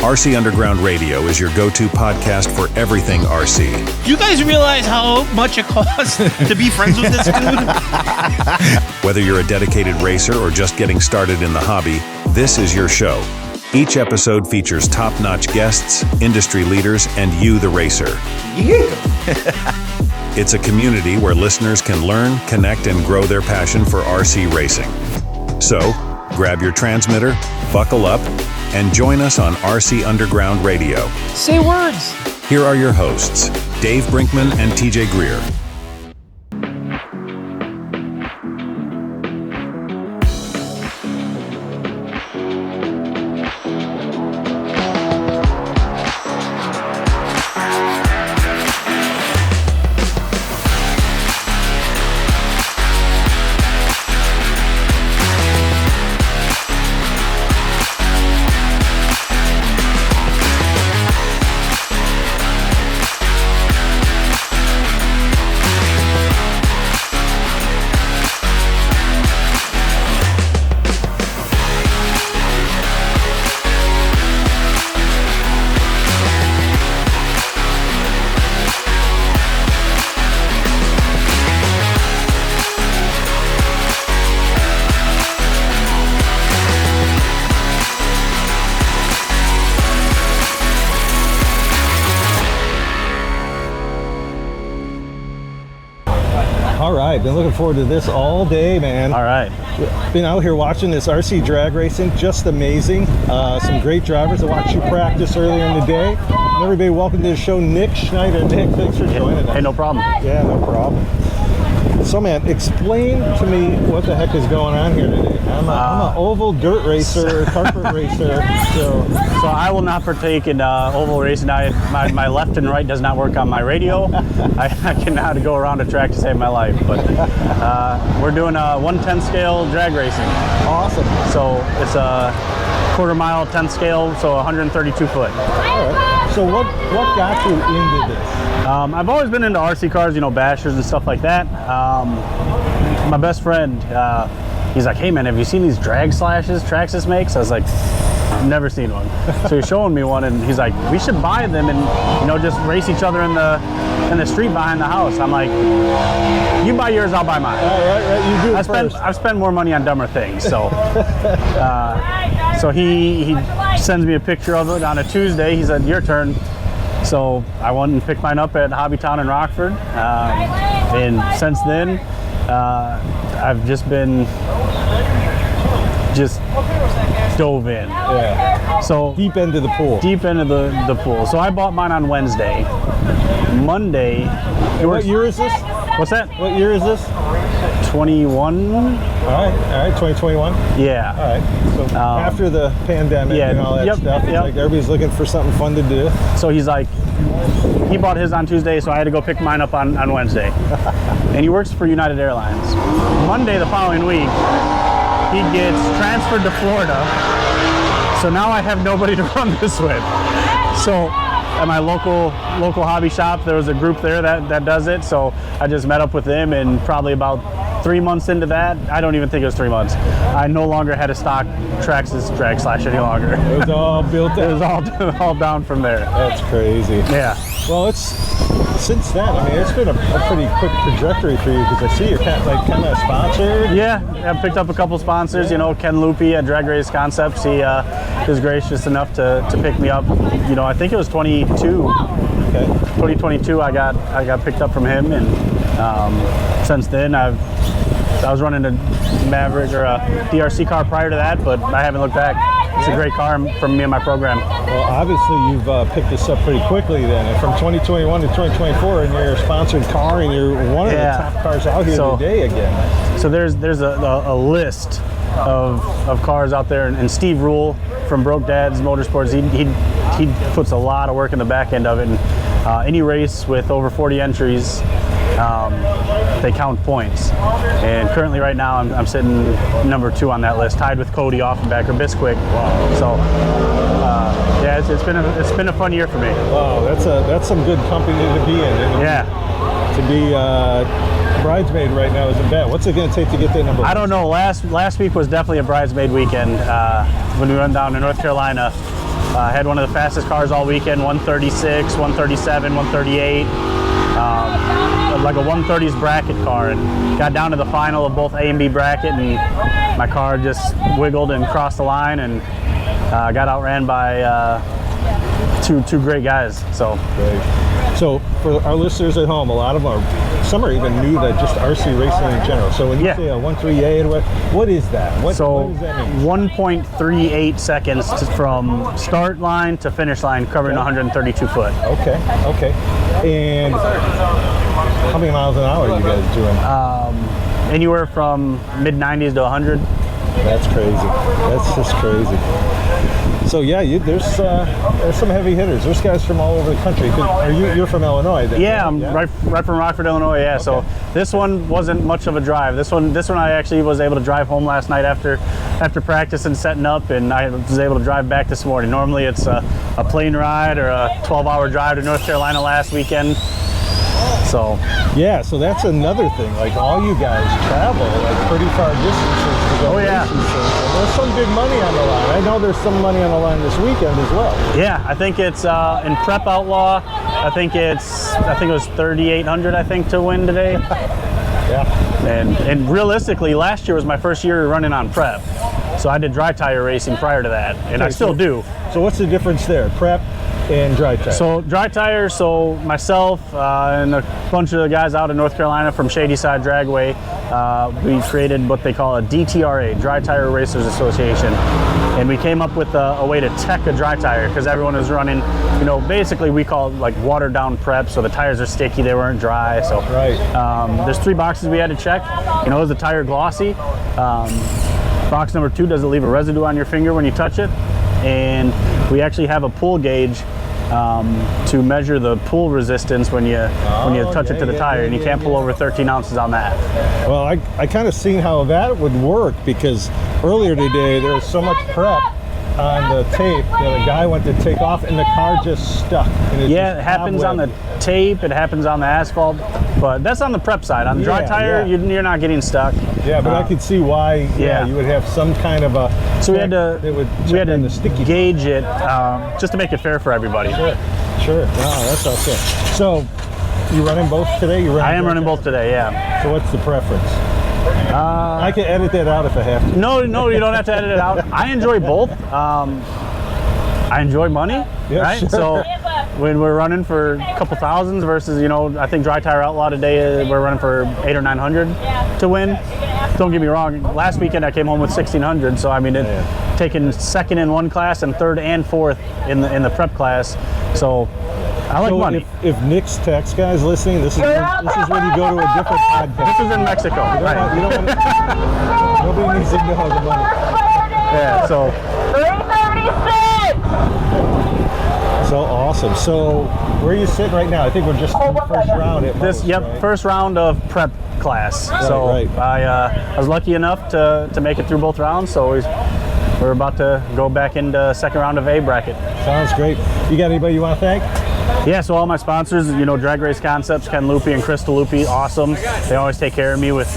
RC Underground Radio is your go-to podcast for everything RC. Do you guys realize how much it costs to be friends with this dude? Whether you're a dedicated racer or just getting started in the hobby, this is your show. Each episode features top-notch guests, industry leaders, and you, the racer. It's a community where listeners can learn, connect, and grow their passion for RC racing. So, grab your transmitter, buckle up, and join us on RC Underground Radio. Say words. Here are your hosts, Dave Brinkman and TJ Greer. Been looking forward to this all day, man. All right. Been out here watching this RC drag racing, just amazing. Some great drivers. I watched you practice earlier in the day. And everybody, welcome to the show, Nick Schneider. Nick, thanks for joining us. Hey, no problem. Yeah, no problem. So, man, explain to me what the heck is going on here today. I'm an oval dirt racer, carpet racer. So I will not partake in oval racing. My left and right does not work on my radio. I cannot go around a track to save my life. But we're doing a 1/10 scale drag racing. Awesome. So it's a quarter-mile 10th scale, so 132 foot. All right. So what got you into this? I've always been into RC cars, bashers and stuff like that. My best friend, he's like, hey man, have you seen these drag slashes Traxxas makes? I was like, never seen one. So he's showing me one, and he's like, we should buy them and just race each other in the street behind the house. I'm like, you buy yours, I'll buy mine. Right, you do it first. I've spent more money on dumber things. So so he sends me a picture of it on a Tuesday. He said, your turn. So I went and picked mine up at Hobbytown in Rockford, and since then I've just been dove in. Yeah. So deep into the pool. Deep into the pool. So I bought mine on Wednesday. Monday. What year is this? What's that? What year is this? 21. All right, 2021. Yeah. All right. So after the pandemic and all that stuff, it's like everybody's looking for something fun to do. So he's like, he bought his on Tuesday, so I had to go pick mine up on Wednesday. And he works for United Airlines. Monday the following week, he gets transferred to Florida. So now I have nobody to run this with. So at my local hobby shop, there was a group there that does it. So I just met up with them, and probably about 3 months into that, I don't even think it was 3 months, I no longer had a stock Traxxas drag slash any longer. It was all built up. It was all down from there. That's crazy. Yeah. Well, since then, I mean, it's been a pretty quick trajectory for you, because I see you're kind of sponsored. Yeah, I've picked up a couple sponsors. Ken Loopy at Drag Race Concepts, he was gracious enough to pick me up. I think it was 2022 I got picked up from him, and since then I was running a Maverick or a DRC car prior to that, but I haven't looked back. It's a great car from me and my program. Well, obviously you've picked this up pretty quickly then, and from 2021 to 2024, and you're a sponsored car, and you're one of the top cars out here today again. So there's a list of cars out there, and Steve Rule from Broke Dad's Motorsports, he puts a lot of work in the back end of it, and any race with over 40 entries, they count points. And currently right now I'm sitting number 2 on that list, tied with Cody Offenbach or Bisquick. Wow. So it's been a fun year for me. Wow, that's some good company to be in. To be bridesmaid right now isn't bad. What's it going to take to get that number 1? I don't know. Last week was definitely a bridesmaid weekend when we went down to North Carolina. Had one of the fastest cars all weekend, 136, 137, 138, like a 130s bracket car, and got down to the final of both A and B bracket, and my car just wiggled and crossed the line, and got outran by two great guys. So. Great. So for our listeners at home, a lot of them some are even new to just RC racing in general. So when you say a 138, what is that? What does that mean? 1.38 seconds from start line to finish line, covering 132 foot. Okay. And how many miles an hour are you guys doing? Anywhere from mid 90s to 100. That's crazy. That's just crazy. So yeah, there's some heavy hitters. There's guys from all over the country. You're from Illinois, then? Yeah, I'm right from Rockford, Illinois. Yeah. Okay. So this one wasn't much of a drive. This one I actually was able to drive home last night after practice and setting up, and I was able to drive back this morning. Normally it's a plane ride or a 12-hour drive to North Carolina last weekend. So yeah, so that's another thing. Like all you guys travel like pretty far distances to go. Oh yeah. There's some big money on the line. I know there's some money on the line this weekend as well. Yeah, I think it's in Prep Outlaw. I think it was 3,800. I think to win today. Yeah. And realistically, last year was my first year running on Prep, so I did dry tire racing prior to that, and I still do. So what's the difference there? Prep and dry tire. So dry tire, so myself and a bunch of the guys out in North Carolina from Shady Side Dragway, we created what they call a DTRA, Dry Tire Racers Association. And we came up with a way to tech a dry tire, because everyone was running, basically we call it like watered down prep, so the tires are sticky, they weren't dry. So there's 3 boxes we had to check. Is the tire glossy? Box number 2, does it leave a residue on your finger when you touch it? And we actually have a pull gauge to measure the pull resistance when you touch it to the tire, and you can't pull over 13 ounces on that. Well, I kind of seen how that would work, because earlier today there was so much prep on the tape that a guy went to take off and the car just stuck. It happens on the tape, it happens on the asphalt, but that's on the prep side. On the dry tire, you're not getting stuck. Yeah, but I could see why you would have some kind of a... So we had to gauge it just to make it fair for everybody. Sure. Wow, that's awesome. So, you running both today? I am running both today, yeah. So what's the preference? I can edit that out if I have to. No, you don't have to edit it out. I enjoy both. I enjoy money, right? Sure. So when we're running for a couple thousands versus, I think Dry Tire Outlaw today, we're running for 800 or 900 to win. Don't get me wrong, last weekend I came home with 1,600, so I mean, taking second in one class and third and fourth in the prep class. So I like money. If Nick's Tech's guys listening, this is when you go to a different podcast. This is in Mexico. Nobody needs to know the money. Yeah, so. 336. So awesome. So where are you sitting right now? I think we're just in the first round at most, right? First round of prep class. I was lucky enough to make it through both rounds, so we're about to go back into second round of A bracket. Sounds great. You got anybody you want to thank? Yeah, so all my sponsors, Drag Race Concepts, Ken Lupi and Crystal Lupi, awesome. They always take care of me with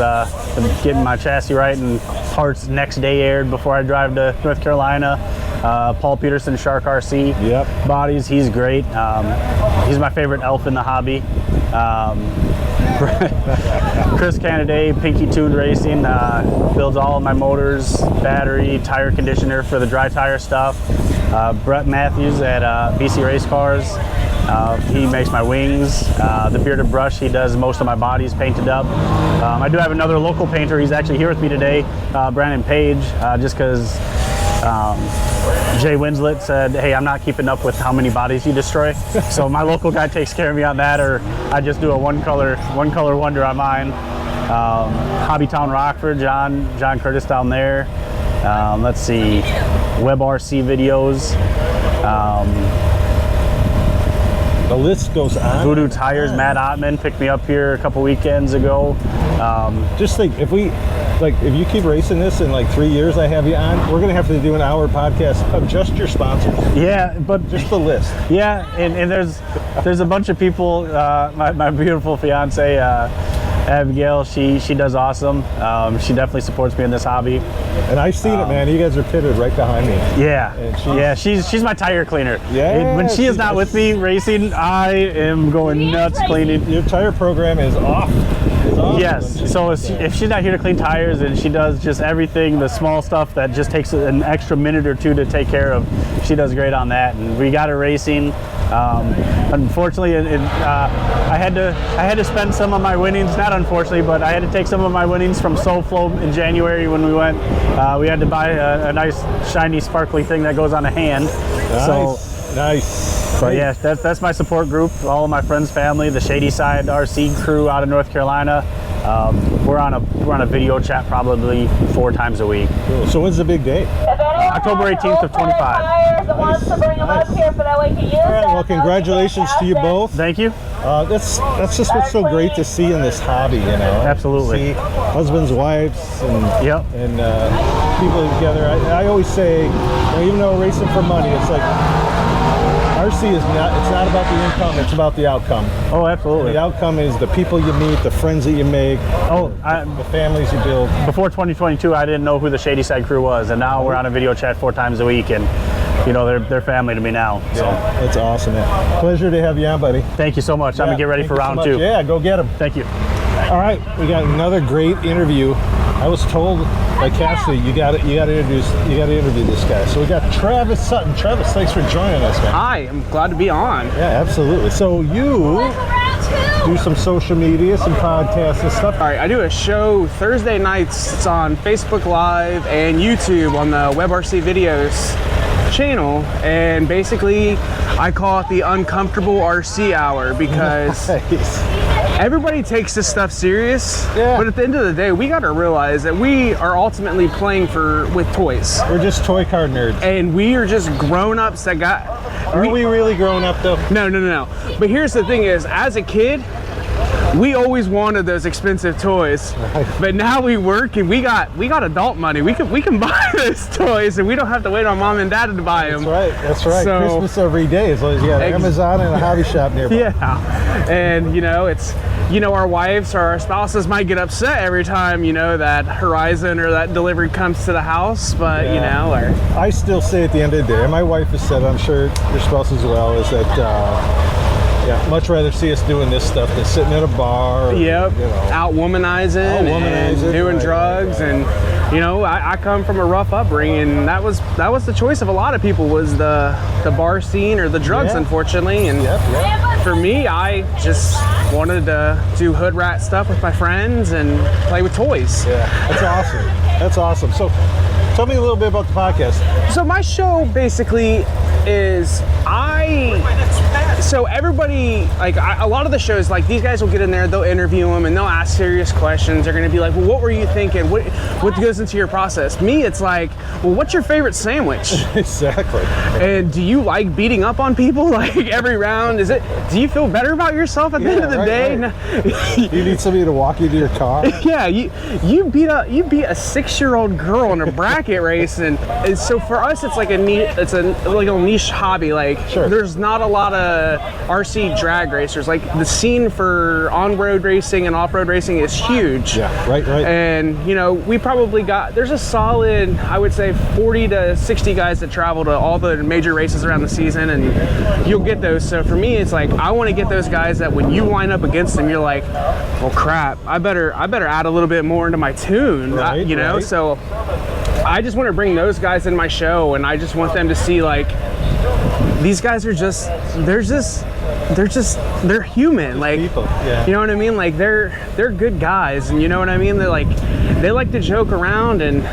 getting my chassis right and parts next day aired before I drive to North Carolina. Paul Peterson, Shark RC Bodies, he's great. He's my favorite elf in the hobby. Chris Canaday, Pinky Tuned Racing, builds all of my motors, battery, tire conditioner for the dry tire stuff. Brett Matthews at BC Race Cars. He makes my wings. The Bearded Brush, he does most of my bodies painted up. I do have another local painter. He's actually here with me today, Brandon Page, just because Jay Winslet said, hey, I'm not keeping up with how many bodies you destroy. So my local guy takes care of me on that, or I just do a one color wonder on mine. Hobbytown Rockford, John Curtis down there. Let's see, Web RC videos. The list goes on. Voodoo Tires, Matt Ottman picked me up here a couple weekends ago. Just think, if you keep racing this in like 3 years I have you on, we're going to have to do an hour podcast of just your sponsors. Yeah, but just the list. Yeah, and there's a bunch of people, my beautiful fiance, Abigail, she does awesome. She definitely supports me in this hobby. And I've seen it, man. You guys are pitted right behind me. Yeah, she's my tire cleaner. Yeah, when she is not with me racing, I am going nuts cleaning. Your tire program is off. Yes, so if she's not here to clean tires, and she does just everything, the small stuff that just takes an extra minute or two to take care of, she does great on that. And we got her racing. Unfortunately, I had to spend some of my winnings, not unfortunately, but I had to take some of my winnings from SoFlo in January when we went. We had to buy a nice, shiny, sparkly thing that goes on a hand. Nice. But yeah, that's my support group, all of my friends, family, the Shady Side RC crew out of North Carolina. We're on a video chat probably 4 times a week. Cool. So when's the big day? October 18th of 25. Nice. All right, well, congratulations to you both. Thank you. That's just what's so great to see in this hobby, you know. Absolutely. See husbands, wives, and people together. I always say, you know, even though racing for money, it's like RC is not about the income, it's about the outcome. Oh, absolutely. And the outcome is the people you meet, the friends that you make, the families you build. Before 2022, I didn't know who the Shady Side crew was, and now we're on a video chat 4 times a week, and you know, they're family to me now. So that's awesome, man. Pleasure to have you on, buddy. Thank you so much. I'm gonna get ready for round 2. Yeah, go get them. Thank you. All right, we got another great interview. I was told by Cassidy, you got to interview this guy. So we got Travis Sutton. Travis, thanks for joining us, man. Hi, I'm glad to be on. Yeah, absolutely. So you do some social media, some podcasts and stuff. All right, I do a show Thursday nights. It's on Facebook Live and YouTube on the WebRC Videos channel, and basically I call it the Uncomfortable RC Hour because everybody takes this stuff serious, but at the end of the day, we got to realize that we are ultimately playing with toys. We're just toy car nerds. And we are just grown-ups that got... Are we really grown up, though? No. But here's the thing is, as a kid, we always wanted those expensive toys, but now we work and we got adult money. We can buy those toys, and we don't have to wait on mom and dad to buy them. That's right. So, Christmas every day, as long as you got Amazon and a hobby shop nearby. Yeah, and you know, it's, you know, our wives or our spouses might get upset every time, you know, that Horizon or that delivery comes to the house, but you know, I still say at the end of the day, and my wife has said, I'm sure your spouse as well, is that much rather see us doing this stuff than sitting at a bar. Out womanizing and doing drugs. And you know, I come from a rough upbringing. That was the choice of a lot of people, was the bar scene or the drugs, unfortunately. And for me, I just wanted to do hood rat stuff with my friends and play with toys. Yeah, that's awesome. So tell me a little bit about the podcast. So my show basically is so everybody, like a lot of the shows, like these guys will get in there, they'll interview them and they'll ask serious questions. They're going to be like, well, what were you thinking? What goes into your process? Me, it's like, well, what's your favorite sandwich? Exactly. And do you like beating up on people like every round? Do you feel better about yourself at the end of the day? Right. You need somebody to walk you to your car? Yeah, you beat a 6-year-old girl in a bracket race, and so for us it's like a niche hobby. Like there's not a lot of RC drag racers. Like the scene for on-road racing and off-road racing is huge. Yeah, right. And you know, we probably there's a solid, I would say, 40 to 60 guys that travel to all the major races around the season, and you'll get those. So for me, it's like I want to get those guys that when you line up against them, you're like, well, crap, I better add a little bit more into my tune, you know. So I just want to bring those guys in my show, and I just want them to see, like, these guys are they're human. Like, people. You know what I mean? Like they're good guys, and you know what I mean? They like to joke around, and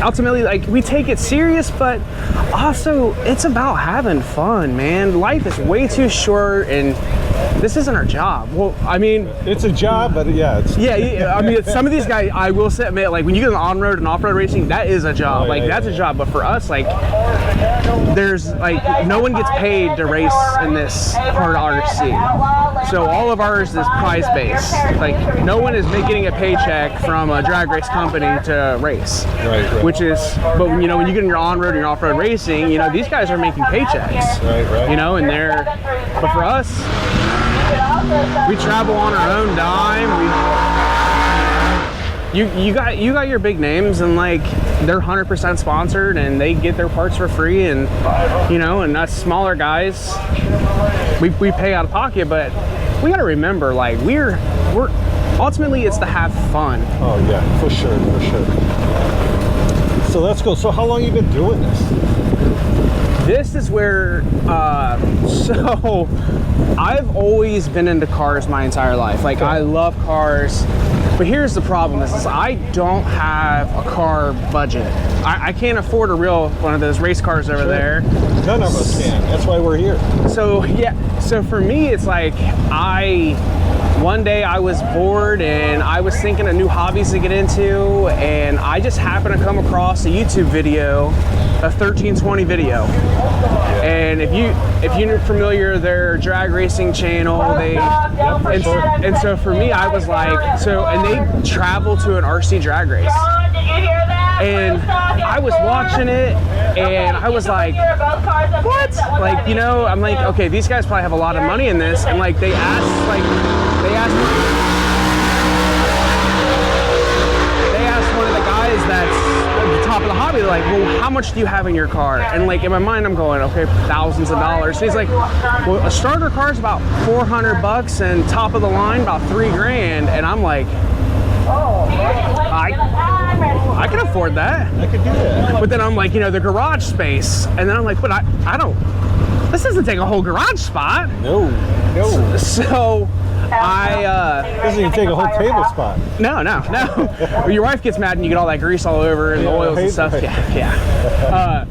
ultimately, like, we take it serious, but also it's about having fun, man. Life is way too short, and this isn't our job. Well, I mean, it's a job, but I mean, some of these guys, I will admit, like when you get on-road and off-road racing, that is a job. That's a job. But for us, like, there's like no one gets paid to race in this part of RC. So all of ours is prize-based. Like no one is getting a paycheck from a drag race company to race. Right. Which is, but you know, when you get in your on-road and your off-road racing, you know, these guys are making paychecks. Right. You know, and but for us, we travel on our own dime. You got your big names, and like they're 100% sponsored, and they get their parts for free, and you know, and us smaller guys, we pay out of pocket, but we got to remember, like we're ultimately it's to have fun. Oh yeah, for sure. So let's go. So how long you been doing this? This is where, so I've always been into cars my entire life. Like I love cars, but here's the problem is I don't have a car budget. I can't afford a real one of those race cars over there. None of us can. That's why we're here. So yeah, so for me, it's like one day I was bored and I was thinking of new hobbies to get into, and I just happened to come across a YouTube video, a 1320 video. And if you're familiar, their drag racing channel, and so for me, I was like, and they travel to an RC drag race. And I was watching it, and I was like, what? Like, you know, I'm like, okay, these guys probably have a lot of money in this. And like, they asked one of the guys that's at the top of the hobby, they're like, well, how much do you have in your car? And like, in my mind, I'm going, okay, thousands of dollars. So he's like, well, a starter car is about $400, and top of the line about $3,000. And I'm like, I can afford that. I could do that. But then I'm like, you know, the garage space. And then I'm like, but I don't, this doesn't take a whole garage spot. No. So doesn't even take a whole table spot. No. Your wife gets mad and you get all that grease all over and the oils and stuff. Yeah.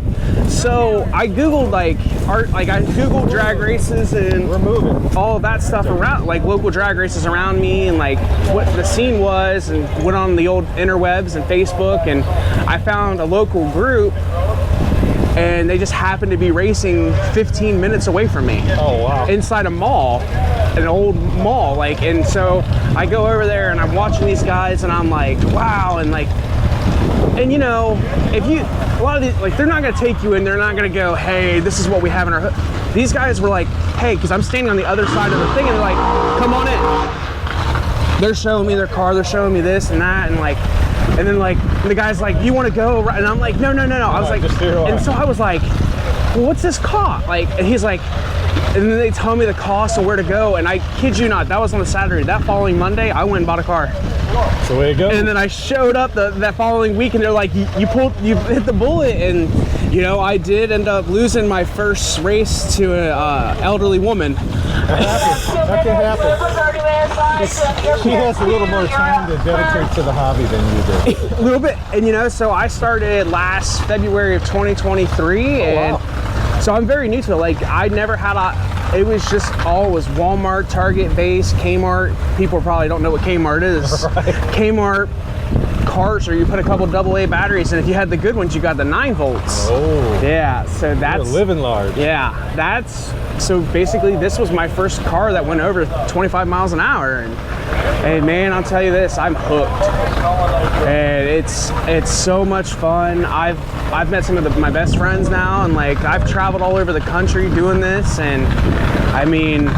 So I Googled I Googled drag races and we're moving. all of that stuff around, like local drag races around me, and like what the scene was, and went on the old interwebs and Facebook, and I found a local group, and they just happened to be racing 15 minutes away from me. Oh wow. Inside a mall, an old mall, like, and so I go over there and I'm watching these guys and I'm like, wow, and like, and you know, a lot of these, like, they're not gonna take you in, they're not gonna go, hey, this is what we have in our hood. These guys were like, hey, because I'm standing on the other side of the thing, and they're like, come on in. They're showing me their car, they're showing me this and that, and like, and then like, the guy's like, you wanna go? And I'm like, no. I was like, and so I was like, well, what's this cost? Like, and he's like, and then they tell me the cost and where to go, and I kid you not, that was on a Saturday. That following Monday, I went and bought a car. That's the way it goes. And then I showed up that following week, and they're like, you hit the bullet. And you know, I did end up losing my first race to an elderly woman. That can happen. She has a little more time to dedicate to the hobby than you do. A little bit. And you know, so I started last February of 2023, and so I'm very new to it. Like, I never had it was just was Walmart, Target base, Kmart. People probably don't know what Kmart is. Right. Kmart, carts, or you put a couple AA batteries, and if you had the good ones, you got the 9 volts. Oh. Yeah, so that's... You're living large. Yeah, so basically this was my first car that went over 25 miles an hour, and man, I'll tell you this, I'm hooked. And it's so much fun. I've met some of my best friends now, and like, I've traveled all over the country doing this, and I mean,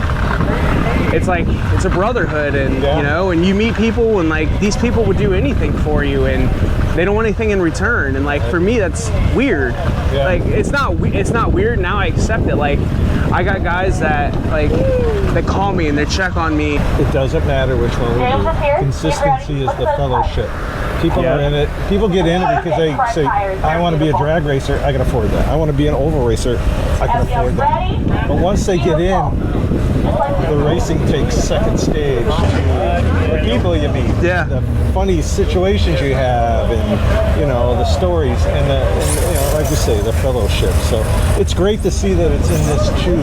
it's like, it's a brotherhood, and you know, and you meet people, and like, these people would do anything for you, and they don't want anything in return. And like, for me, that's weird. Like, it's not weird, now I accept it. Like, I got guys that call me and they check on me. It doesn't matter which one we do. Consistency is the fellowship. People are in it. People get in it because they say, I want to be a drag racer, I can afford that. I want to be an oval racer, I can afford that. But once they get in, the racing takes second stage to the people you meet, the funny situations you have, and you know, the stories, and you know, like you say, the fellowship. So it's great to see that it's in this too.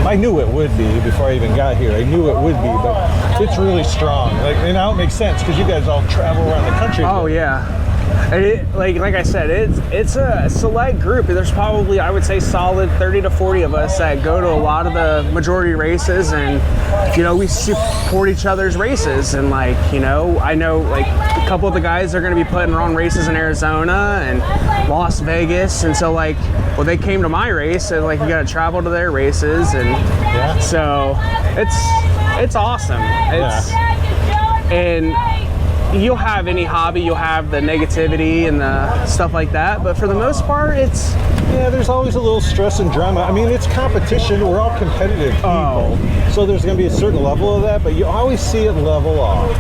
I knew it would be before I even got here. I knew it would be, but it's really strong. Like, and now it makes sense because you guys all travel around the country. Oh yeah. like I said, it's a select group. There's probably, I would say, solid 30 to 40 of us that go to a lot of the majority races, and we support each other's races. And like, I know like a couple of the guys are going to be putting on races in Arizona and Las Vegas, and so like, well, they came to my race, and like you got to travel to their races, and so it's awesome. And you'll have any hobby, you'll have the negativity and the stuff like that, but for the most part, it's there's always a little stress and drama. I mean, it's competition. We're all competitive people, so there's going to be a certain level of that, but you always see it level off,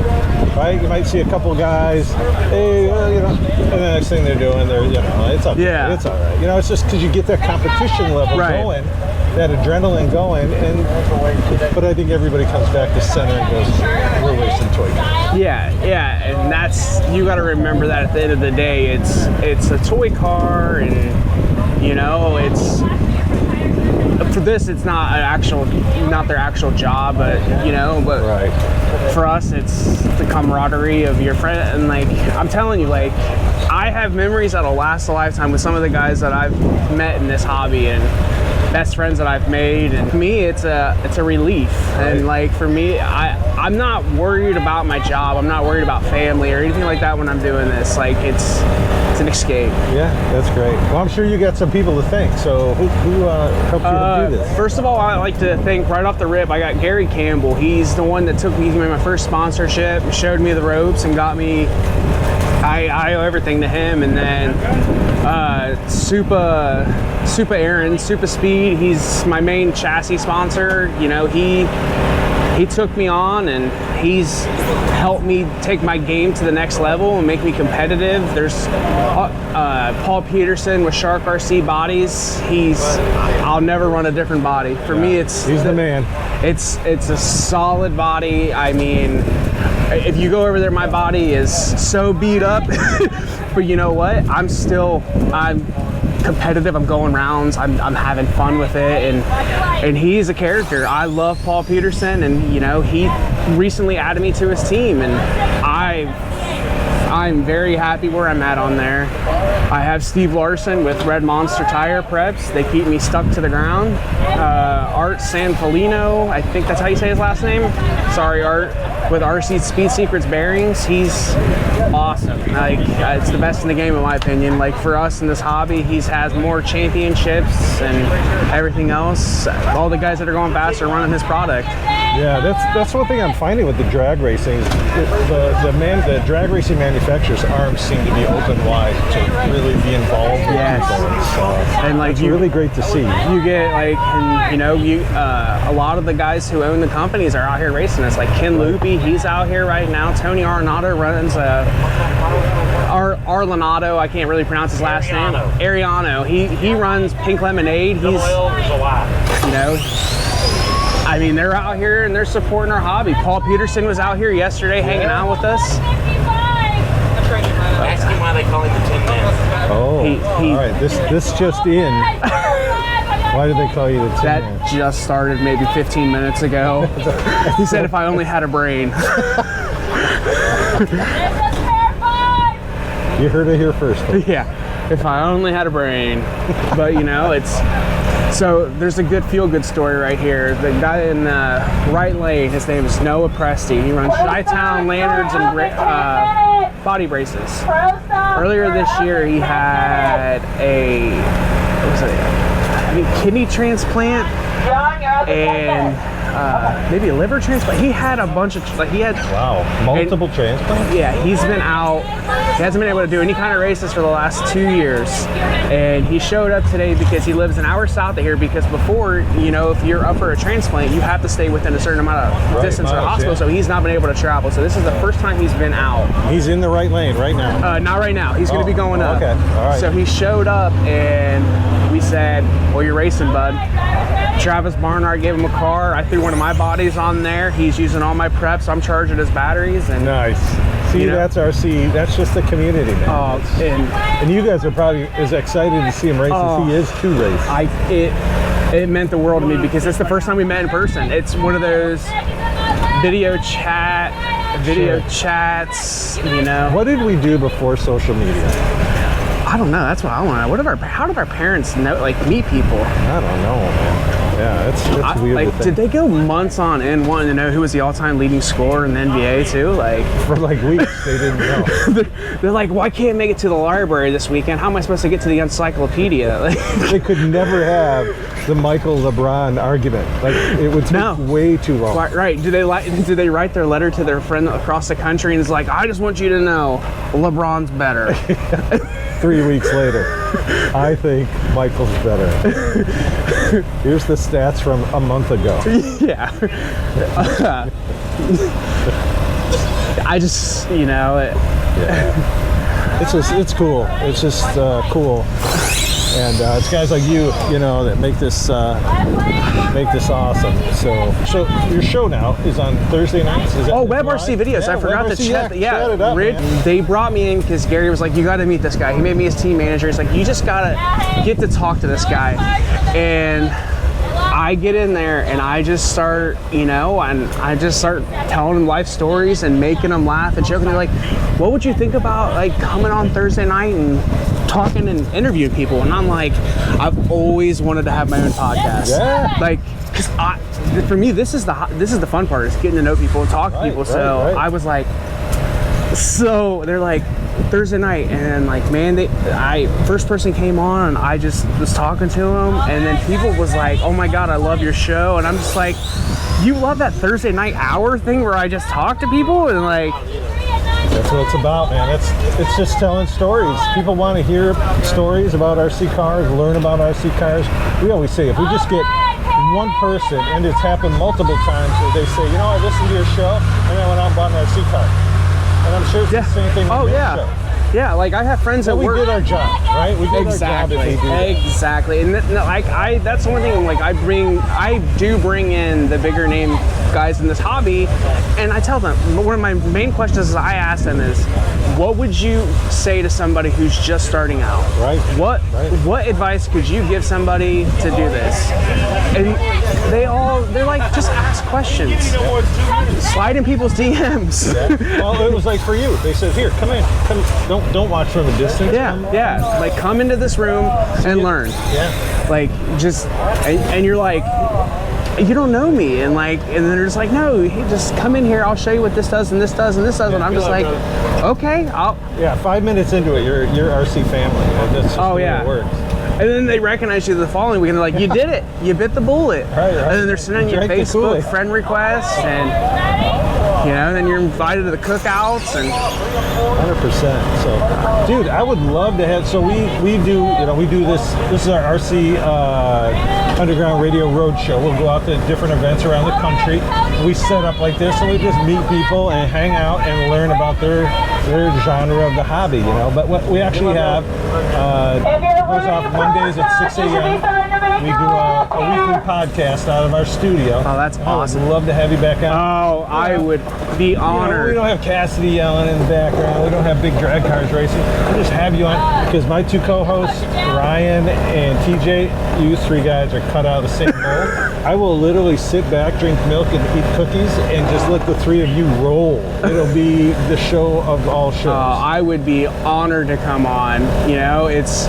right? You might see a couple guys, hey, and the next thing they're doing, it's okay, it's all right. It's just because you get that competition level going, that adrenaline going, but I think everybody comes back to center and goes, we're racing toy cars. Yeah, and that's, you got to remember that at the end of the day, it's a toy car, and it's, for this, it's not their actual job, but for us, it's the camaraderie of your friend. And like, I'm telling you, like, I have memories that'll last a lifetime with some of the guys that I've met in this hobby, and best friends that I've made. And to me, it's a relief. And like, for me, I'm not worried about my job. I'm not worried about family or anything like that when I'm doing this. Like, it's an escape. Yeah, that's great. Well, I'm sure you got some people to thank. So who helped you to do this? First of all, I like to thank right off the rip, I got Gary Campbell. He's the one that took me to my first sponsorship, showed me the ropes, and got me, I owe everything to him. And then Super Aaron, Super Speed, he's my main chassis sponsor. He took me on, and he's helped me take my game to the next level and make me competitive. There's Paul Peterson with Shark RC Bodies. I'll never run a different body. For me, he's the man. It's a solid body. I mean, if you go over there, my body is so beat up, but you know what? I'm competitive. I'm going rounds. I'm having fun with it, and he's a character. I love Paul Peterson, and he recently added me to his team, and I'm very happy where I'm at on there. I have Steve Larson with Red Monster Tire Preps. They keep me stuck to the ground. Art Sanfolino, I think that's how you say his last name. Sorry, Art, with RC Speed Secrets Bearings. He's awesome. Like, it's the best in the game, in my opinion. Like, for us in this hobby, he has more championships and everything else. All the guys that are going fast are running his product. Yeah, that's one thing I'm finding with the drag racing. The drag racing manufacturers' arms seem to be open wide to really be involved with people. And like, it's really great to see. You get like, a lot of the guys who own the companies are out here racing us. Like Ken Loopy, he's out here right now. Tony Arenado runs Arlanato, I can't really pronounce his last name. Ariano. He runs Pink Lemonade. I mean, they're out here and they're supporting our hobby. Paul Peterson was out here yesterday hanging out with us. Ask him why they call him the Tin Man. All right. This just in. Why did they call you the Tin Man? That just started maybe 15 minutes ago. He said if I only had a brain. You heard it here first. Yeah, if I only had a brain. But so there's a good feel-good story right here. The guy in the right lane, his name is Noah Presti. He runs Chi-Town Lanyards and body braces. Earlier this year, he had a kidney transplant and maybe a liver transplant. He had a bunch of multiple transplants. Yeah, he's been out. He hasn't been able to do any kind of races for the last 2 years, and he showed up today because he lives an hour south of here. Because before, if you're up for a transplant, you have to stay within a certain amount of distance of the hospital. So he's not been able to travel. So this is the first time he's been out. He's in the right lane right now. Not right now. He's going to be going up. Okay, all right. So he showed up, and we said, "Well, you're racing, bud." Travis Barnard gave him a car. I threw one of my bodies on there. He's using all my preps. I'm charging his batteries. And nice. See, that's RC. That's just the community, man. And you guys are probably as excited to see him race as he is to race. It meant the world to me because it's the first time we met in person. It's one of those video chat video chats, you know. What did we do before social media? I don't know. That's what I want to know. How did our parents know, like, meet people? I don't know, man. Yeah, it's weird. Like, to think. did they go months on end wanting to know who was the all-time leading scorer in the NBA too? Like, For like weeks, they didn't know. they're like, well, I can't make it to the library this weekend. How am I supposed to get to the encyclopedia? Like, They could never have the Michael LeBron argument. Like, it would take way too long. right? Do they write their letter to their friend across the country and it's like, I just want you to know, LeBron's better. 3 weeks later, I think Michael's better. Here's the stats from a month ago. Yeah. I just, you know, It's cool. It's just cool. And it's guys like you know, that make this awesome. So your show now is on Thursday nights. Is that WebRC videos. Yeah, I forgot WebRC, to check. chat it up, man. They brought me in because Gary was like, you got to meet this guy. He made me his team manager. He's like, you just got to get to talk to this guy. And I get in there and I just start, you know, and I just start telling them life stories and making them laugh and joking. They're like, what would you think about like coming on Thursday night and talking and interviewing people? And I'm like, I've always wanted to have my own podcast. Yeah. Like, cause for me, this is the fun part, is getting to know people and talk to people. So right. I was like, so they're like, Thursday night, and like, man, first person came on and I just was talking to him, and then people was like, oh my god, I love your show. And I'm just like, you love that Thursday night hour thing where I just talk to people? And like, that's what it's about, man. It's just telling stories. People want to hear stories about RC cars, learn about RC cars. We always say, if we just get one person, and it's happened multiple times, where they say, you know, I listened to your show and I went out and bought an RC car. And I'm sure it's the same thing with your show. Yeah, like I have friends that we did our job, right? We did our job if they do that. Exactly. And like that's the one thing, like I do bring in the bigger name guys in this hobby, and I tell them, one of my main questions I ask them is, what would you say to somebody who's just starting out? Right. What advice could you give somebody to do this? And they're like, just ask questions. Slide in people's DMs. Yeah. Well, it was like for you. They said, here, come in. Don't watch from a distance. Yeah. Like, come into this room and learn. Yeah. Like, just, and you're like, you don't know me, and then they're just like, no, just come in here, I'll show you what this does and this does and this does. And I'm just like, okay, I'll. Yeah, 5 minutes into it, you're RC family. That's just the way it works. And then they recognize you the following week, and they're like, you did it, you bit the bullet. Right. And then they're sending you Facebook friend requests, and you know, then you're invited to the cookouts and 100%. So, dude, I would love to have. So we do, you know, we do this. This is our RC Underground Radio Road Show. We'll go out to different events around the country. We set up like this, and we just meet people and hang out and learn about their genre of the hobby, you know. But what we actually have goes off Mondays at 6 a.m. We do a weekly podcast out of our studio. Oh, that's awesome. I would love to have you back on. Oh, I would be honored. You know, we don't have Cassidy yelling in the background. We don't have big drag cars racing. We just have you on because my two co-hosts, Ryan and TJ, you three guys are cut out of the same mold. I will literally sit back, drink milk, and eat cookies, and just let the three of you roll. It'll be the show of all shows. I would be honored to come on. You know, it's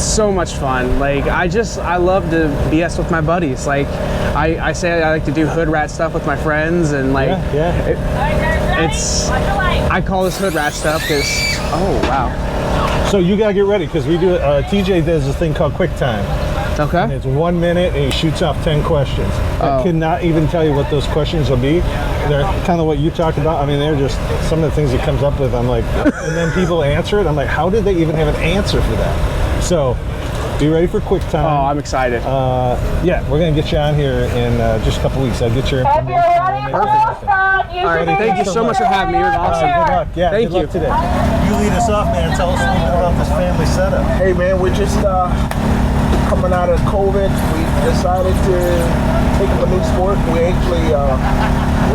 so much fun. Like, I love to BS with my buddies. Like, I say I like to do hood rat stuff with my friends, and like, I call this hood rat stuff because, oh wow. So you gotta get ready because we do. TJ does this thing called Quick Time. Okay. And it's 1 minute, and he shoots off 10 questions. I cannot even tell you what those questions will be. They're kind of what you talked about. I mean, they're just some of the things he comes up with. I'm like, and then people answer it. I'm like, how did they even have an answer for that? So, be ready for Quick Time. Oh, I'm excited. Yeah, we're gonna get you on here in just a couple weeks. I'll get your information. Perfect. All right, thank you so much for having me. It was awesome. Good luck. Yeah, thank good you. luck today. You lead us off, man. Tell us a little bit about this family setup. Hey, man, we're just coming out of COVID. We decided to take up a new sport. We actually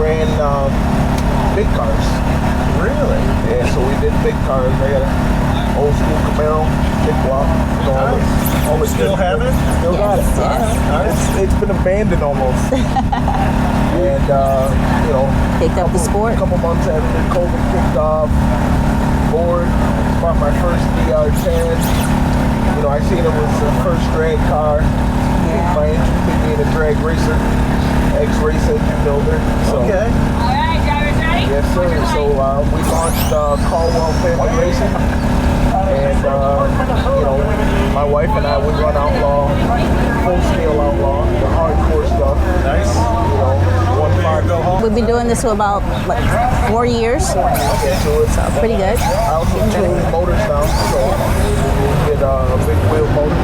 ran big cars. Really? Yeah, so we did big cars. I got a old school Camaro, big block. All the Still have it? Still got it. It's been abandoned almost. And picked up the sport. A couple months after COVID kicked off, bored, bought my first DR10. I seen it was the first drag car. My interest in being a drag racer, ex-race engine builder. So, Okay. All right, drivers ready? Yes, sir. So we launched Caldwell Family Racing, and my wife and I would run outlaw, full-scale outlaw, the hardcore stuff. Nice. 1.5 go home. We've been doing this for about 4 years. So it's Pretty good. I also tune motors now, so we get a big wheel motor,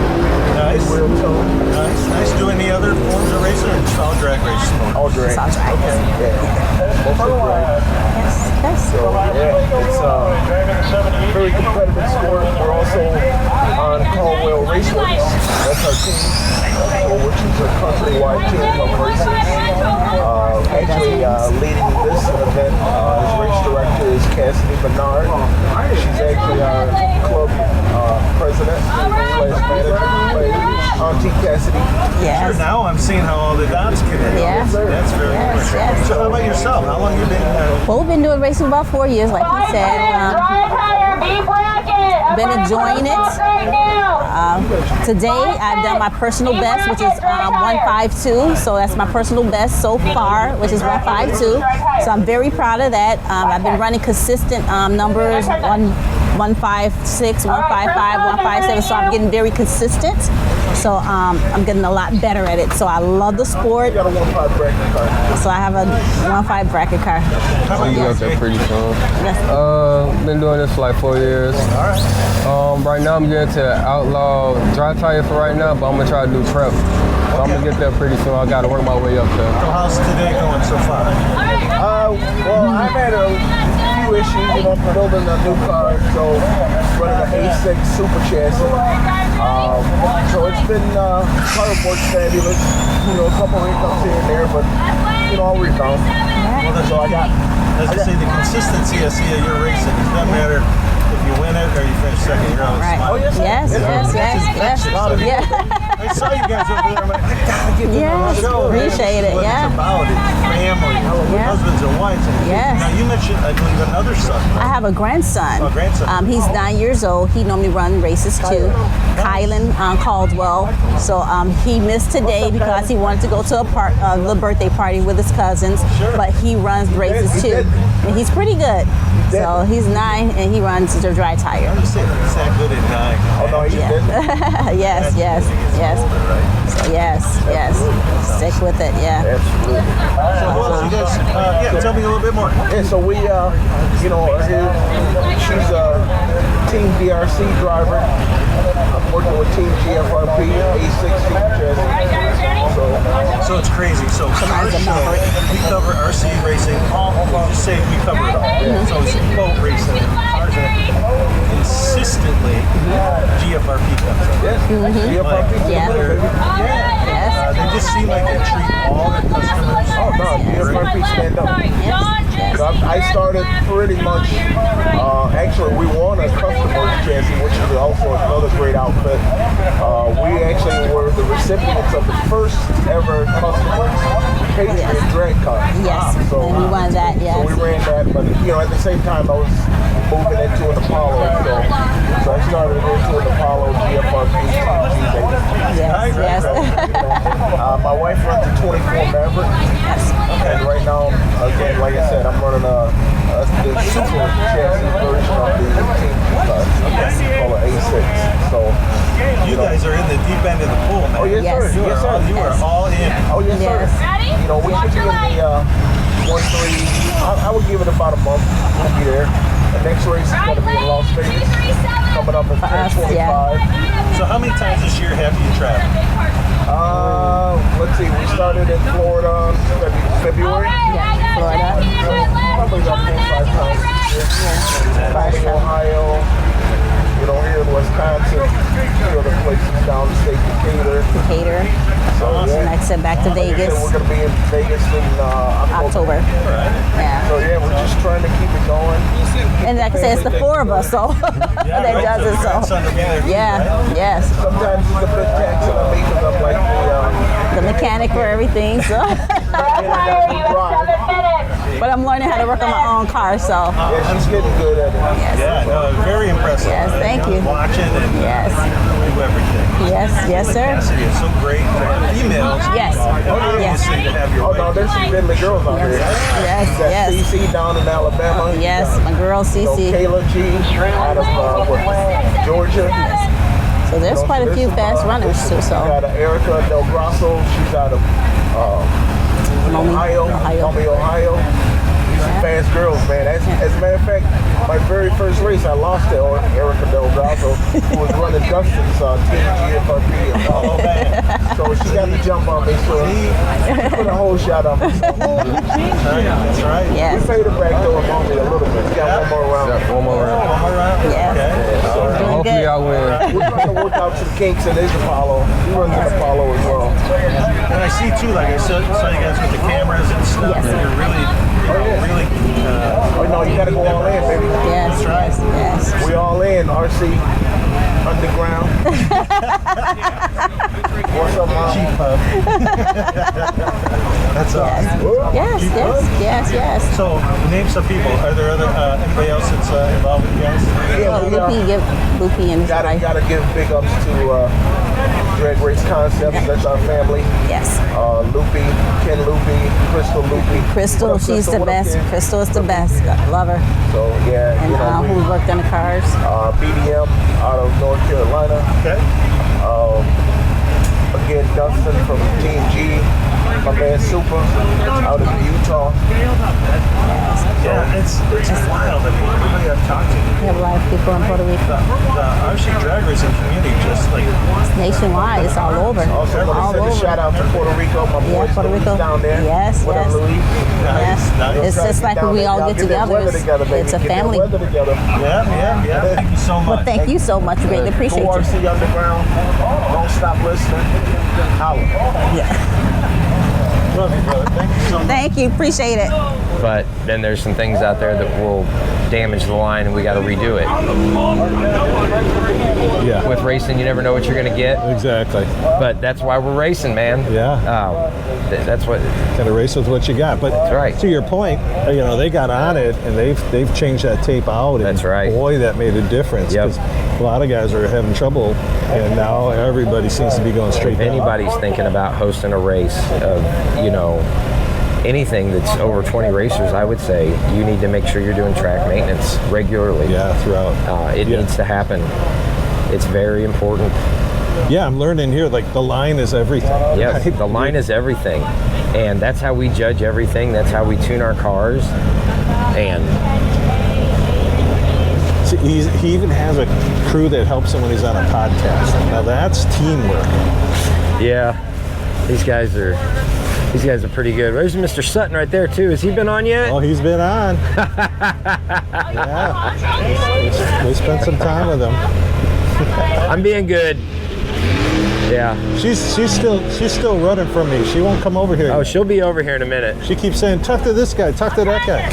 Nice. big wheel tune. Nice. Do any other forms of racing or just all drag race? All drag. It's all drag. Yeah. Mostly drag. Yes. So yeah, it's a very competitive sport. We're also on Caldwell Raceways. That's our team, which is a countrywide team of racers. Actually, leading this event as race director is Cassidy Bernard. She's actually our club president / manager. Auntie Cassidy. Yes. Sure, now I'm seeing how all the dots connect. Yeah. That's very Yes, cool. yes. So how about yourself? How long you been? Well, we've been doing racing about 4 years, like you said. Been enjoying it. Today, I've done my personal best, which is 152. So that's my personal best so far, which is 152. So I'm very proud of that. I've been running consistent numbers, 156, 155, 157. So I'm getting very consistent. So I'm getting a lot better at it. So I love the sport. You got a 1.5 bracket car. So I have a 1.5 bracket car. How about you? That's pretty cool. Yes. Been doing this for like 4 years. Right now I'm getting to outlaw dry tire for right now, but I'm gonna try to do prep. So I'm gonna get there pretty soon. I gotta work my way up there. So how's today going so far? Well, I've had a few issues, building a new car, so running an A6 super chassis. So it's been, carboard's fabulous, a couple hiccups here and there, but, I'll rebound. Well, So I got, as I say, the consistency I see of your racing. It doesn't matter if you win it or you finish second. You're always Right. smiling. Yes, yes. Yeah. I saw you guys over there. I'm like, I gotta get them on the Yes, show. appreciate it, What yeah. It's about it. Family, Yeah. husbands and wives. Yes. Now you mentioned, I believe, another son. I have a grandson. Oh, grandson. He's 9 years old. He normally runs races too. Kylan Caldwell. So he missed today because he wanted to go to a little birthday party with his cousins. Sure. But he runs races too. And he's pretty good. So he's 9 and he runs the dry tire. I'm just saying, he's that good at 9. oh no, you did. Yes. So yes. Stick with it, yeah. Absolutely. So who else you guys, tell me a little bit more. Yeah, so we, are here. She's a Team DRC driver. I'm working with Team GFRP, A6 Super Chassis. So it's crazy. So our show, we cover RC racing. Just say we cover it all. So it's boat racing, cars, and consistently GFRP comes up. Yes, GFRP. Yeah. Yes. They just seem like they treat all their customers. Oh no, GFRP stand up. I started pretty much, actually we won a customer's chassis, which is also another great outfit. We actually were the recipients of the first ever customer's Patriot drag car. Yes. So And we won that, yes. So we ran that, but at the same time I was moving into an Apollo. So I started into an Apollo GFRP TG baby. Yes. My wife runs a 24 Maverick. And right now, again, like I said, I'm running the super chassis version of the Team G-Car. Called an A6. So, You guys are in the deep end of the pool, man. oh yes, Yes. sir. Yes, sir. You are all in. Oh yes, sir. We should be in the 1-3. I would give it about a month. We'll be there. The next race is going to be in Las Vegas, coming up in 10/25. So how many times this year have you traveled? Let's see. We started in Florida in February. Florida. Probably about 4 or 5 times this year. Back in Ohio. Here in Wisconsin. The places down the state, Decatur. And like I said, back to Vegas. We're going to be in Vegas in October. Yeah. So yeah, we're just trying to keep it going. And like I said, it's the 4 of us, so that does it. So yes. Sometimes it's a bit taxing on me because I'm like the mechanic for everything. So. But I'm learning how to work on my own car, so. Yeah, she's getting good at it. Yes. Yeah, no, very impressive. Yes, thank you. Watch it and do everything. Yes, sir. Cassidy is so great. Females. Yes. Yes. To have your no, there's some deadly girls out there. Yes, You got yes. CC down in Alabama. Yes, my girl So CC. Kayla G out of Georgia. So there's quite a few fast runners too. We So got Erica Del Grasso. She's out of Ohio. These are fast girls, man. As a matter of fact, my very first race, I lost to Erica Del Grasso, who was running Dustin's Team GFRP. So she got the jump on me. So she put a whole shot on me. That's right. yes. We paid her back though on me a little bit. We got one more round. One more round. One more round? Yes. Okay. Doing Hopefully good. I win. We're trying to work out some kinks in his Apollo. He runs an Apollo as well. And I see too, like I saw you guys with the cameras and stuff. Yes. That you're really. Oh no, you gotta go all in, baby. Yes, yes. We all in, RC Underground. What's up, Mom? That's awesome. Yes. So, name some people. Are there other anybody else that's involved with you guys? Yeah, we Loopy and his wife. gotta give big ups to Drag Race Concepts. That's our family. Yes. Loopy, Ken Loopy, Crystal Loopy. Crystal, What up, she's the What up, best. Ken? Crystal is the best. I love her. So yeah, And who worked on the cars? BDM out of North Carolina. Okay. Again, Dustin from Team G. My man Super out of Utah. Yeah, it's wild. I mean, everybody I've talked to, We have a lot of people in Puerto Rico. the RC drag racing community just like It's nationwide. It's all over. Also, want to all send a over. shout out to Puerto Rico. My Yeah, boys Puerto Luis Rico. down there. Yes, What yes. up, Luis? Yes. It's just like when we all get together. It's a family. Weather together. yeah. Thank you so much. Well, thank you so much. Really appreciate Go you. RC Underground. Don't stop listening. Holla. Yeah. Love you, brother. Thank you so much. Thank you. Appreciate it. But then there's some things out there that will damage the line and we got to redo it. Yeah. With racing, you never know what you're going to get. Exactly. But that's why we're racing, man. Yeah. That's what. Gotta race with what you got. But That's right. to your point, they got on it and they've changed that tape out. And That's right. Boy, that made a difference. Yep. 'Cause a lot of guys are having trouble, and now everybody seems to be going straight If down. anybody's thinking about hosting a race of, anything that's over 20 racers, I would say you need to make sure you're doing track maintenance regularly. Yeah, throughout. It needs to happen. It's very important. Yeah, I'm learning here, like the line is everything. Yes, right? the line is everything. And that's how we judge everything. That's how we tune our cars. And See, he even has a crew that helps him when he's on a podcast. Now that's teamwork. yeah, these guys are pretty good. There's Mr. Sutton right there too. Has he been on yet? Oh, he's been on. Yeah, we spent some time with him. I'm being good. Yeah. She's still running from me. She won't come over here. Oh, she'll be over here in a minute. She keeps saying, talk to this guy, talk to that guy.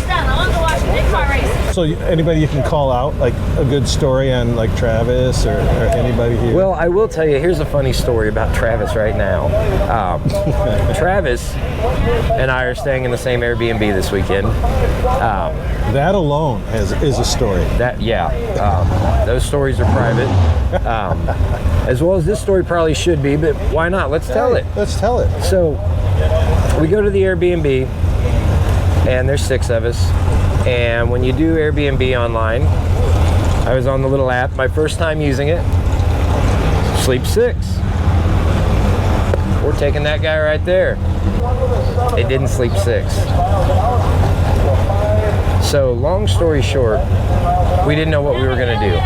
So anybody you can call out, like a good story on like Travis or anybody here? Well, I will tell you, here's a funny story about Travis right now. Travis and I are staying in the same Airbnb this weekend. That alone is a story. Those stories are private. As well as this story probably should be, but why not? Let's tell it. Let's tell it. So we go to the Airbnb, and there's 6 of us. And when you do Airbnb online, I was on the little app, my first time using it, sleep 6. We're taking that guy right there. It didn't sleep 6. So long story short, we didn't know what we were gonna do.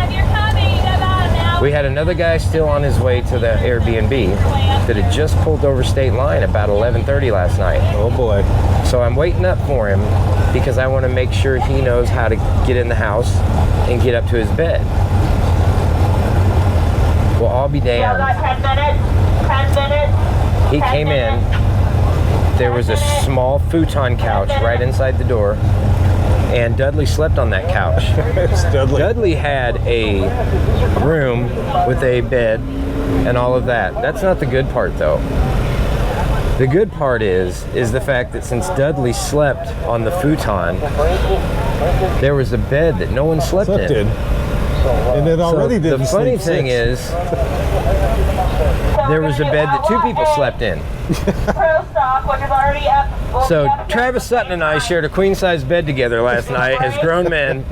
We had another guy still on his way to the Airbnb that had just pulled over state line about 11:30 last night. Oh boy. So I'm waiting up for him because I want to make sure he knows how to get in the house and get up to his bed. Well, I'll be damned. 10 minutes. He came in. There was a small futon couch right inside the door, and Dudley slept on that couch. It's Dudley. Dudley had a room with a bed and all of that. That's not the good part, though. The good part is the fact that since Dudley slept on the futon, there was a bed that no one slept in. And it already So didn't the funny sleep thing since. is, there was a bed that 2 people slept in. So Travis Sutton and I shared a queen-size bed together last night as grown men,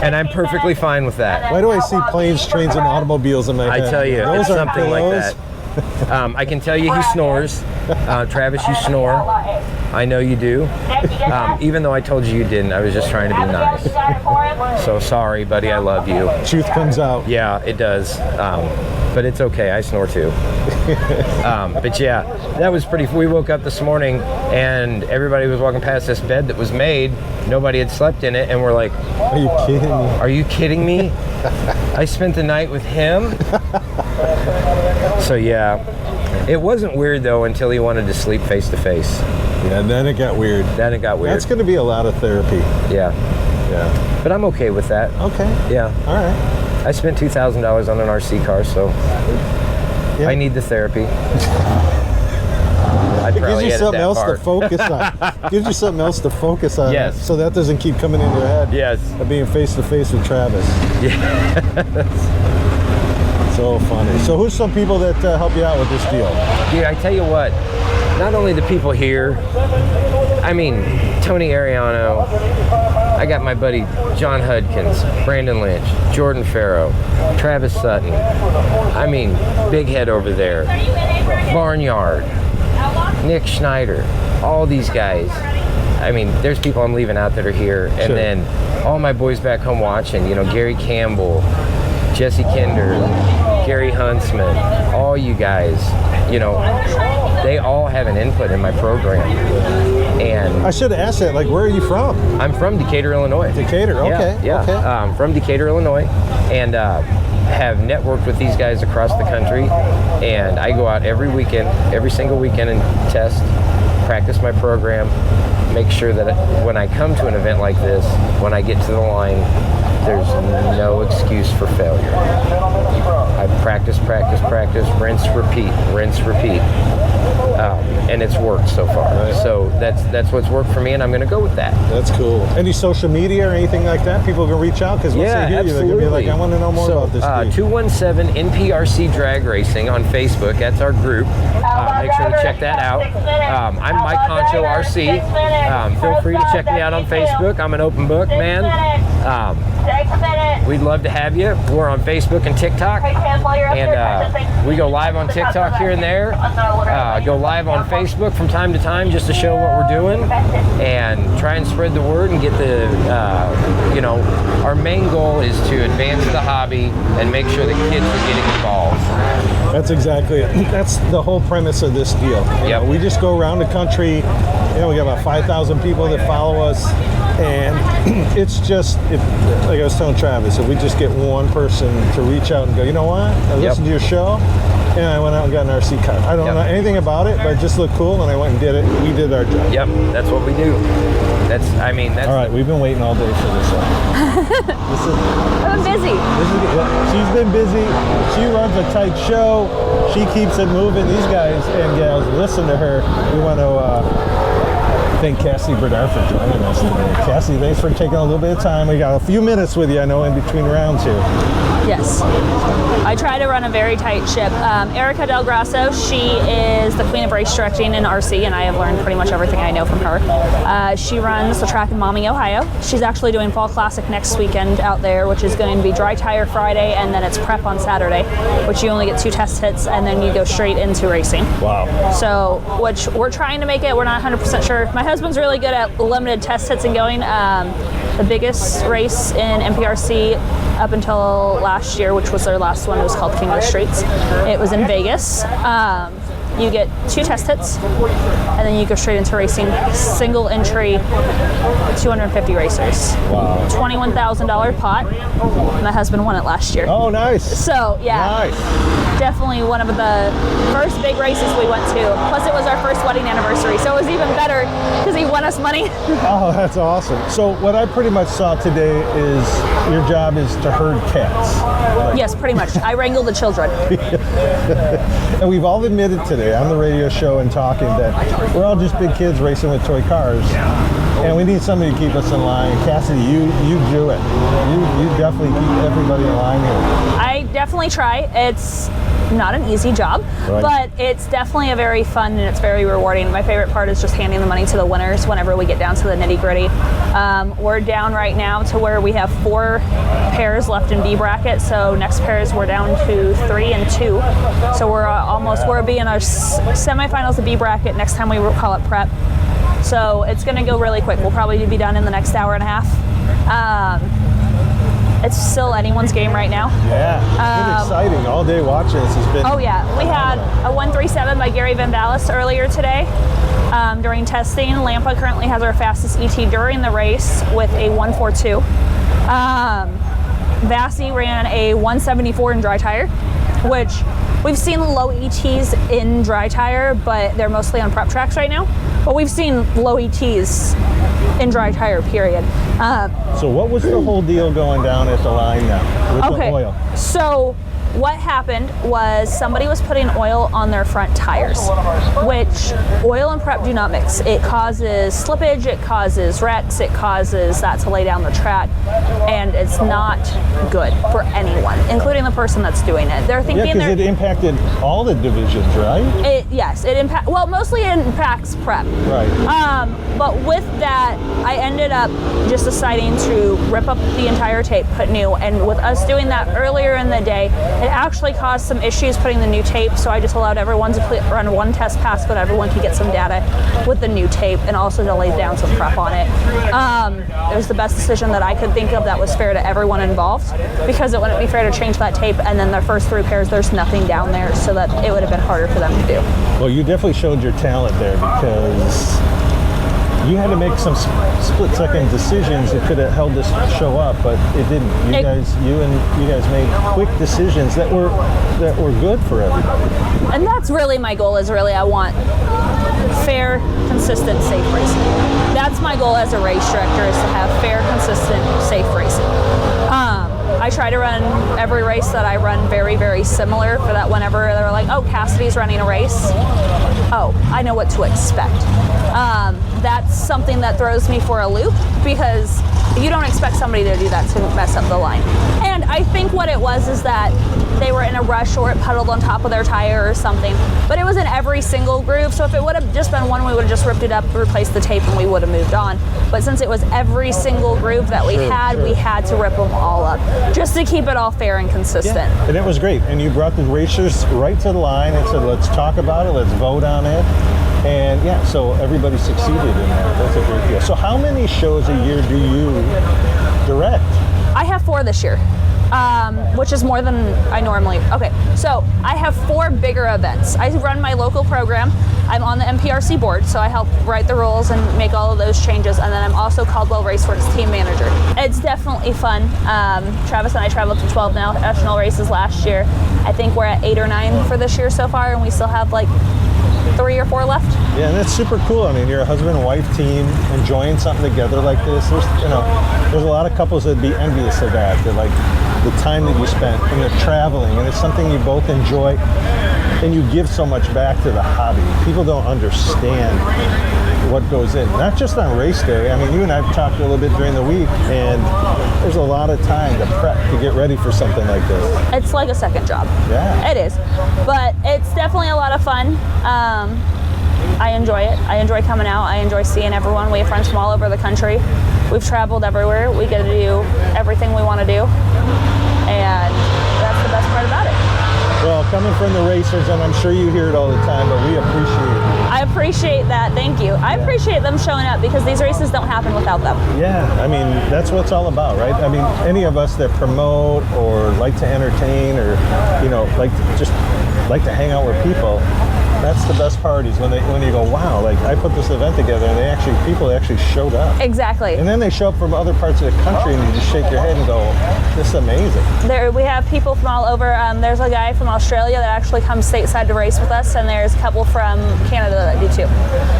and I'm perfectly fine with that. Why do I see planes, trains, and automobiles in my head? I tell you, Those it's aren't something like pillows. that. I can tell you he snores. Travis, you snore. I know you do. Even though I told you you didn't, I was just trying to be nice. So sorry, buddy, I love you. Truth comes out. Yeah, it does. But it's okay, I snore too. But yeah, that was pretty. We woke up this morning and everybody was walking past this bed that was made. Nobody had slept in it, and we're like, are you kidding me? Are you kidding me? I spent the night with him. So yeah, it wasn't weird though until he wanted to sleep face to face. Yeah, and then it got weird. Then it got weird. That's going to be a lot of therapy. Yeah. Yeah. But I'm okay with that. Okay. Yeah. All right. I spent $2,000 on an RC car, so I need the therapy. It gives you something else to focus on. Gives you something else to focus on. Yes. So that doesn't keep coming into your head. Yes. Of being face to face with Travis. Yes. So funny. So who's some people that help you out with this deal? Yeah, I tell you what, not only the people here, I mean, Tony Ariano, I got my buddy John Hudkins, Brandon Lynch, Jordan Farrow, Travis Sutton, I mean, Big Head over there, Barnyard, Nick Schneider, all these guys. I mean, there's people I'm leaving out that are here, and then all my boys back home watching, you know, Gary Campbell, Jesse Kinder, Gary Huntsman, all you guys, you know, they all have an input in my program. And I should have asked that, like, where are you from? I'm from Decatur, Illinois. Decatur, okay. Yeah, Okay. From Decatur, Illinois, and have networked with these guys across the country. And I go out every weekend, every single weekend, and test, practice my program, make sure that when I come to an event like this, when I get to the line, there's no excuse for failure. I practice, rinse, repeat. And it's worked so far. Right. So that's what's worked for me, and I'm going to go with that. That's cool. Any social media or anything like that? People can reach out because once they hear you, they're going to be like, I want to know more about this. 217 NPRC Drag Racing on Facebook. That's our group. Make sure to check that out. I'm Mike Concho RC. Feel free to check me out on Facebook. I'm an open book, man. We'd love to have you. We're on Facebook and TikTok, and we go live on TikTok here and there. Go live on Facebook from time to time just to show what we're doing and try and spread the word and get the, you know, our main goal is to advance the hobby and make sure that kids are getting involved. That's exactly it. That's the whole premise of this deal. Yeah, we just go around the country. You know, we got about 5,000 people that follow us, and it's just, like I was telling Travis, if we just get one person to reach out and go, you know what, I listened to your show, and I went out and got an RC car. I don't know anything about it, but it just looked cool, and I went and did it. We did our job. Yep, that's what we do. That's all right, we've been waiting all day for this one. I'm busy. She's been busy. She runs a tight show. She keeps it moving. These guys and gals, listen to her. We want to thank Cassie Berdar for joining us today. Cassie, thanks for taking a little bit of time. We got a few minutes with you, I know, in between rounds here. Yes. I try to run a very tight ship. Erica Del Grasso, she is the queen of race directing in RC, and I have learned pretty much everything I know from her. She runs the track in Maumee, Ohio. She's actually doing Fall Classic next weekend out there, which is going to be dry tire Friday, and then it's prep on Saturday, which you only get 2 test hits, and then you go straight into racing. Wow. So, which we're trying to make it. We're not 100% sure. My husband's really good at limited test hits and going. The biggest race in MPRC up until last year, which was their last one, was called King of the Streets. It was in Vegas. You get 2 test hits, and then you go straight into racing. Single entry, 250 racers. Wow. $21,000 pot. My husband won it last year. Oh, nice. So, yeah. Nice. definitely one of the first big races we went to. Plus it was our first wedding anniversary, so it was even better because he won us money. Oh, that's awesome. So what I pretty much saw today is your job is to herd cats. Yes, pretty much. I wrangle the children. And we've all admitted today on the radio show and talking that we're all just big kids racing with toy cars. And we need somebody to keep us in line. Cassidy, you do it. You definitely keep everybody in line here. I definitely try. It's not an easy job, but it's definitely a very fun and it's very rewarding. My favorite part is just handing the money to the winners whenever we get down to the nitty-gritty. We're down right now to where we have 4 pairs left in B bracket, so next pairs we're down to 3 and 2. So we'll be in our semifinals of B bracket next time we call it prep. So it's going to go really quick. We'll probably be done in the next hour and a half. It's still anyone's game right now. Yeah, it's been exciting all day watching this. Has been. Oh yeah, we had a 137 by Gary Van Vallis earlier today during testing. Lampa currently has our fastest ET during the race with a 142. Vassy ran a 174 in dry tire, which we've seen low ETs in dry tire, but they're mostly on prep tracks right now. But we've seen low ETs in dry tire, period. So what was the whole deal going down at the line now with the oil? So what happened was somebody was putting oil on their front tires, which oil and prep do not mix. It causes slippage, it causes wrecks, it causes that to lay down the track, and it's not good for anyone, including the person that's doing it. They're thinking because it impacted all the divisions, right? Mostly it impacts prep. Right. But with that, I ended up just deciding to rip up the entire tape, put new, and with us doing that earlier in the day, it actually caused some issues putting the new tape, so I just allowed everyone to run one test pass, but everyone could get some data with the new tape and also to lay down some prep on it. It was the best decision that I could think of that was fair to everyone involved, because it wouldn't be fair to change that tape and then their first 3 pairs, there's nothing down there, so that it would have been harder for them to do. Well, you definitely showed your talent there, because you had to make some split-second decisions that could have held this show up, but it didn't. You guys made quick decisions that were good for everybody. And that's really my goal. I want fair, consistent, safe racing. That's my goal as a race director, is to have fair, consistent, safe racing. I try to run every race that I run very, very similar, for that whenever they're like, oh, Cassidy's running a race, oh, I know what to expect. That's something that throws me for a loop, because you don't expect somebody to do that to mess up the line. And I think what it was is that they were in a rush or it puddled on top of their tire or something. But it was in every single groove, so if it would have just been one, we would have just ripped it up, replaced the tape, and we would have moved on. But since it was every single groove that we had to rip them all up, just to keep it all fair and consistent. Yeah. And it was great. And you brought the racers right to the line and said, let's talk about it, let's vote on it. And yeah, so everybody succeeded in that. That's a great deal. So how many shows a year do you direct? I have 4 this year, which is more than I normally. Okay, so I have 4 bigger events. I run my local program. I'm on the MPRC board, so I help write the rules and make all of those changes. And then I'm also Caldwell Raceworks team manager. It's definitely fun. Travis and I traveled to 12 national races last year. I think we're at 8 or 9 for this year so far, and we still have like 3 or 4 left. Yeah, and that's super cool. I mean, you're a husband and wife team enjoying something together like this. There's a lot of couples that'd be envious of that. They're like the time that you spent and you're traveling, and it's something you both enjoy, and you give so much back to the hobby. People don't understand what goes in, not just on race day. I mean, you and I have talked a little bit during the week, and there's a lot of time to prep to get ready for something like this. It's like a second job. Yeah. It is. But it's definitely a lot of fun. I enjoy it. I enjoy coming out. I enjoy seeing everyone. We have friends from all over the country. We've traveled everywhere. We get to do everything we want to do. And that's the best part about it. Well, coming from the racers, and I'm sure you hear it all the time, but we appreciate it. I appreciate that. Thank you. I appreciate them showing up, because these races don't happen without them. Yeah, I mean, that's what it's all about, right? I mean, any of us that promote or like to entertain or, like to hang out with people, That's the best part is when you go, wow, like I put this event together and people actually showed up. Exactly. And then they show up from other parts of the country and you just shake your head and go, this is amazing. We have people from all over. There's a guy from Australia that actually comes stateside to race with us, and there's a couple from Canada that do too.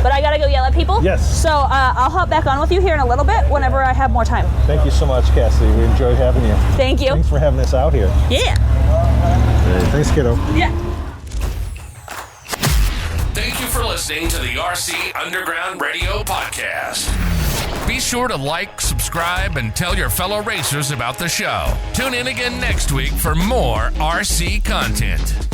But I gotta go yell at people. Yes. So I'll hop back on with you here in a little bit whenever I have more time. Thank you so much, Cassidy. We enjoyed having you. Thank you. Thanks for having us out here. Yeah. Thanks, kiddo. Yeah. Thank you for listening to the RC Underground Radio Podcast. Be sure to like, subscribe, and tell your fellow racers about the show. Tune in again next week for more RC content.